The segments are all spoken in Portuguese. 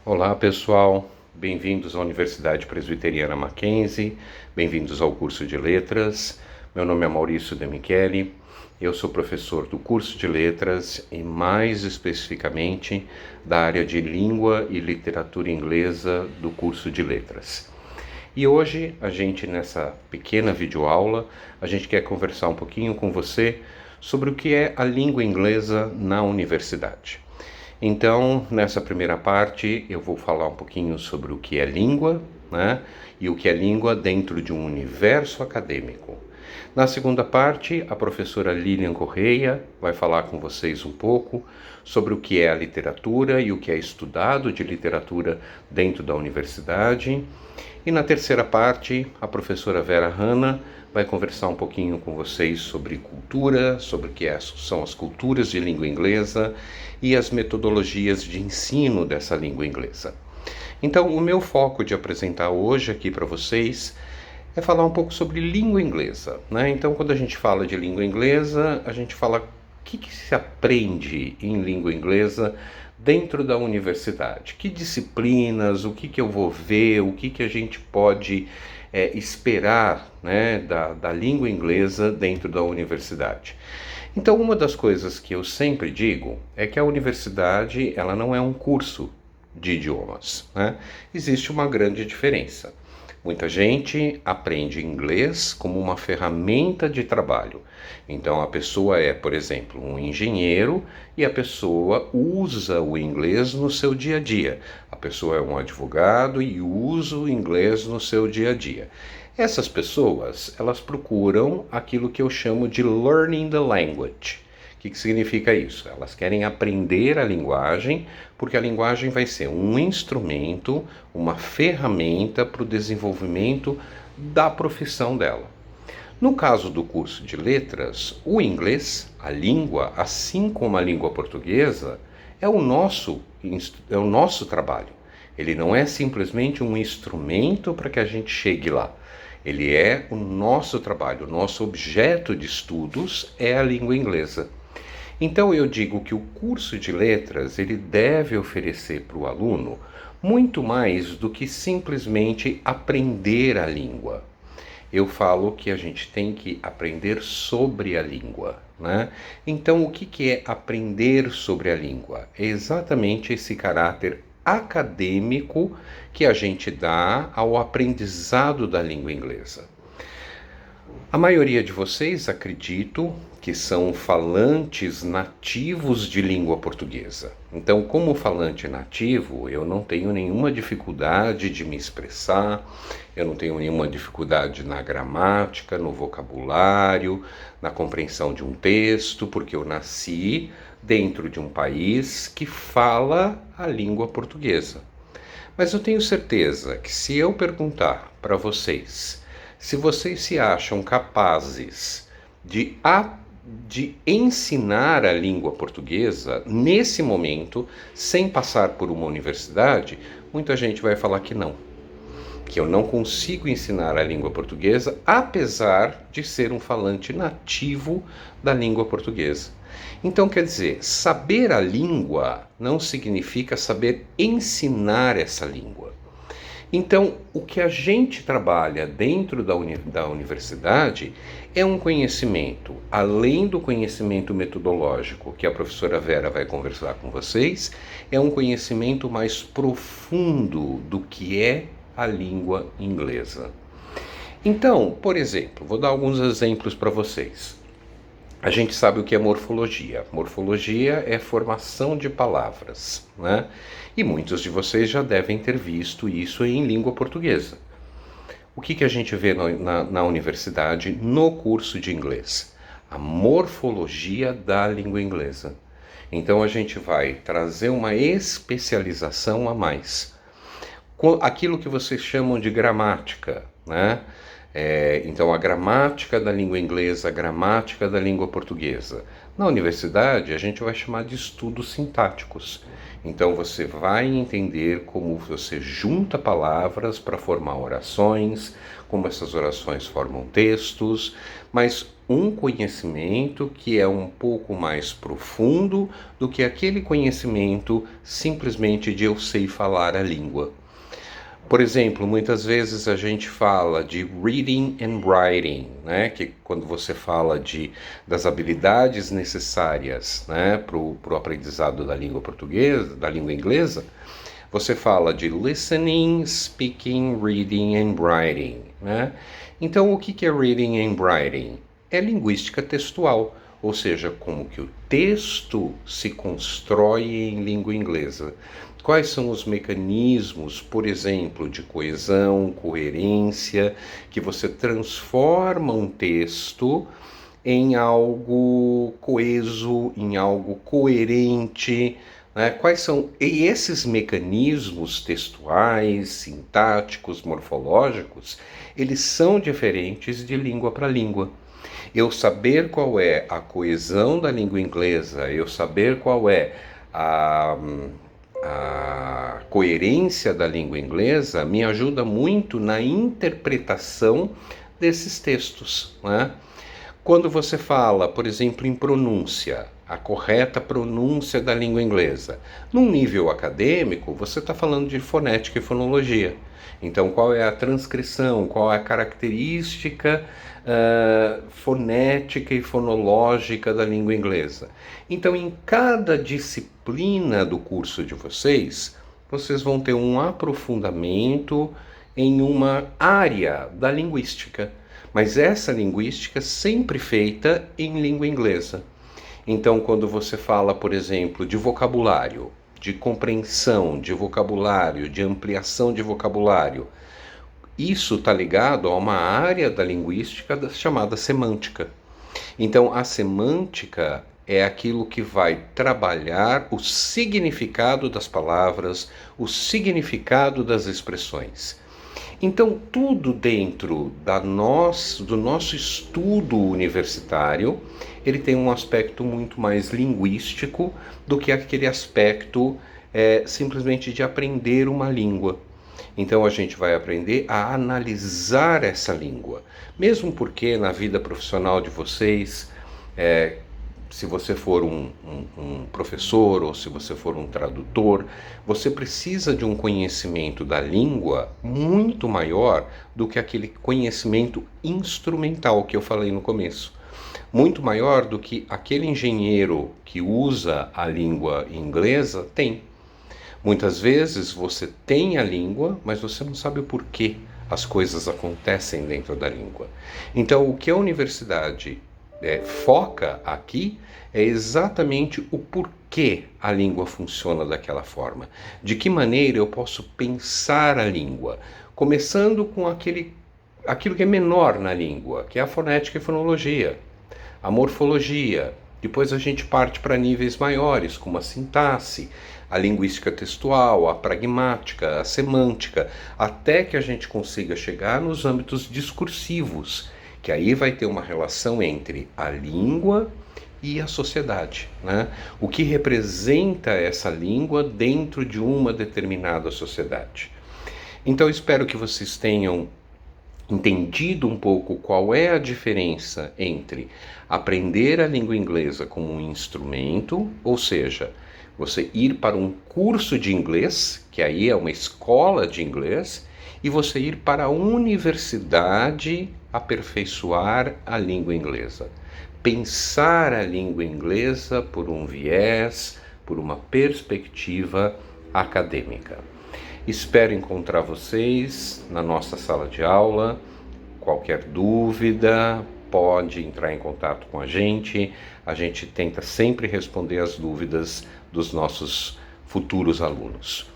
Olá pessoal, bem-vindos à Universidade Presbiteriana Mackenzie, bem-vindos ao curso de Letras. Meu nome é Maurício De Micheli, eu sou professor do curso de Letras e mais especificamente da área de Língua e Literatura Inglesa do curso de Letras. E hoje nessa pequena videoaula, a gente quer conversar um pouquinho com você sobre o que é a língua inglesa na universidade. Então, nessa primeira parte, eu vou falar um pouquinho sobre o que é língua, né? E o que é língua dentro de um universo acadêmico. Na segunda parte, a professora Lilian Correia vai falar com vocês um pouco sobre o que é a literatura e o que é estudado de literatura dentro da universidade. E na terceira parte, a professora Vera Hanna vai conversar um pouquinho com vocês sobre cultura, sobre o que são as culturas de língua inglesa e as metodologias de ensino dessa língua inglesa. Então, o meu foco de apresentar hoje aqui para vocês é falar um pouco sobre língua inglesa, né? Então, quando a gente fala de língua inglesa, a gente fala o que se aprende em língua inglesa dentro da universidade. Que disciplinas, o que eu vou ver, o que a gente pode esperar, né, da língua inglesa dentro da universidade. Então, uma das coisas que eu sempre digo é que a universidade ela não é um curso de idiomas, né? Existe uma grande diferença. Muita gente aprende inglês como uma ferramenta de trabalho. Então a pessoa é, por exemplo, um engenheiro e a pessoa usa o inglês no seu dia a dia. A pessoa é um advogado e usa o inglês no seu dia a dia. Essas pessoas, elas procuram aquilo que eu chamo de learning the language. O que significa isso? Elas querem aprender a linguagem, porque a linguagem vai ser um instrumento, uma ferramenta para o desenvolvimento da profissão dela. No caso do curso de letras, o inglês, a língua, assim como a língua portuguesa, é o nosso trabalho. Ele não é simplesmente um instrumento para que a gente chegue lá. Ele é o nosso trabalho, o nosso objeto de estudos é a língua inglesa. Então eu digo que o curso de letras ele deve oferecer para o aluno muito mais do que simplesmente aprender a língua. Eu falo que a gente tem que aprender sobre a língua, né? Então o que é aprender sobre a língua? É exatamente esse caráter acadêmico que a gente dá ao aprendizado da língua inglesa. A maioria de vocês, acredito, que são falantes nativos de língua portuguesa. Então, como falante nativo, eu não tenho nenhuma dificuldade de me expressar, eu não tenho nenhuma dificuldade na gramática, no vocabulário, na compreensão de um texto, porque eu nasci dentro de um país que fala a língua portuguesa. Mas eu tenho certeza que se eu perguntar para vocês se vocês se acham capazes de ensinar a língua portuguesa nesse momento, sem passar por uma universidade, muita gente vai falar que não. Que eu não consigo ensinar a língua portuguesa, apesar de ser um falante nativo da língua portuguesa. Então, quer dizer, saber a língua não significa saber ensinar essa língua. Então, o que a gente trabalha dentro da universidade é um conhecimento, além do conhecimento metodológico que a professora Vera vai conversar com vocês, é um conhecimento mais profundo do que é a língua inglesa. Então, por exemplo, vou dar alguns exemplos para vocês. A gente sabe o que é morfologia. Morfologia é formação de palavras, né? E muitos de vocês já devem ter visto isso em língua portuguesa. O que a gente vê na universidade no curso de inglês? A morfologia da língua inglesa. Então a gente vai trazer uma especialização a mais. Aquilo que vocês chamam de gramática, né? Então, a gramática da língua inglesa, a gramática da língua portuguesa. Na universidade, a gente vai chamar de estudos sintáticos. Então você vai entender como você junta palavras para formar orações, como essas orações formam textos, mas um conhecimento que é um pouco mais profundo do que aquele conhecimento simplesmente de eu sei falar a língua. Por exemplo, muitas vezes a gente fala de reading and writing, né? Que quando você fala das habilidades necessárias, né, para o aprendizado da língua portuguesa, da língua inglesa, você fala de listening, speaking, reading and writing, né? Então, o que é reading and writing? É linguística textual, ou seja, como que o texto se constrói em língua inglesa. Quais são os mecanismos, por exemplo, de coesão, coerência, que você transforma um texto em algo coeso, em algo coerente, né? Quais são esses mecanismos textuais, sintáticos, morfológicos? Eles são diferentes de língua para língua. Eu saber qual é a coesão da língua inglesa, eu saber qual é a coerência da língua inglesa me ajuda muito na interpretação desses textos, né? Quando você fala, por exemplo, em pronúncia, a correta pronúncia da língua inglesa, num nível acadêmico, você está falando de fonética e fonologia. Então, qual é a transcrição, qual é a característica fonética e fonológica da língua inglesa? Então, em cada disciplina do curso de vocês vão ter um aprofundamento em uma área da linguística, mas essa linguística sempre feita em língua inglesa. Então, quando você fala, por exemplo, de vocabulário, de compreensão de vocabulário, de ampliação de vocabulário, isso está ligado a uma área da linguística chamada semântica. Então, a semântica é aquilo que vai trabalhar o significado das palavras, o significado das expressões. Então, tudo dentro do nosso estudo universitário, ele tem um aspecto muito mais linguístico do que aquele aspecto simplesmente de aprender uma língua. Então, a gente vai aprender a analisar essa língua, mesmo porque na vida profissional de vocês, se você for um professor ou se você for um tradutor, você precisa de um conhecimento da língua muito maior do que aquele conhecimento instrumental que eu falei no começo. Muito maior do que aquele engenheiro que usa a língua inglesa tem. Muitas vezes você tem a língua, mas você não sabe o porquê as coisas acontecem dentro da língua. Então, o que a universidade foca aqui é exatamente o porquê a língua funciona daquela forma. De que maneira eu posso pensar a língua, começando com aquilo que é menor na língua, que é a fonética e fonologia, a morfologia. Depois a gente parte para níveis maiores, como a sintaxe, a linguística textual, a pragmática, a semântica, até que a gente consiga chegar nos âmbitos discursivos, que aí vai ter uma relação entre a língua e a sociedade, né? O que representa essa língua dentro de uma determinada sociedade. Então, espero que vocês tenham entendido um pouco qual é a diferença entre aprender a língua inglesa como um instrumento, ou seja, você ir para um curso de inglês, que aí é uma escola de inglês, e você ir para a universidade aperfeiçoar a língua inglesa. Pensar a língua inglesa por um viés, por uma perspectiva acadêmica. Espero encontrar vocês na nossa sala de aula. Qualquer dúvida, pode entrar em contato com a gente. A gente tenta sempre responder as dúvidas dos nossos futuros alunos.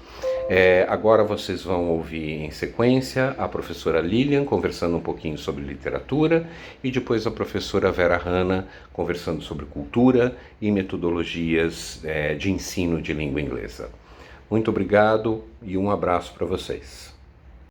Agora vocês vão ouvir em sequência a professora Lilian conversando um pouquinho sobre literatura e depois a professora Vera Hanna conversando sobre cultura e metodologias de ensino de língua inglesa. Muito obrigado e um abraço para vocês.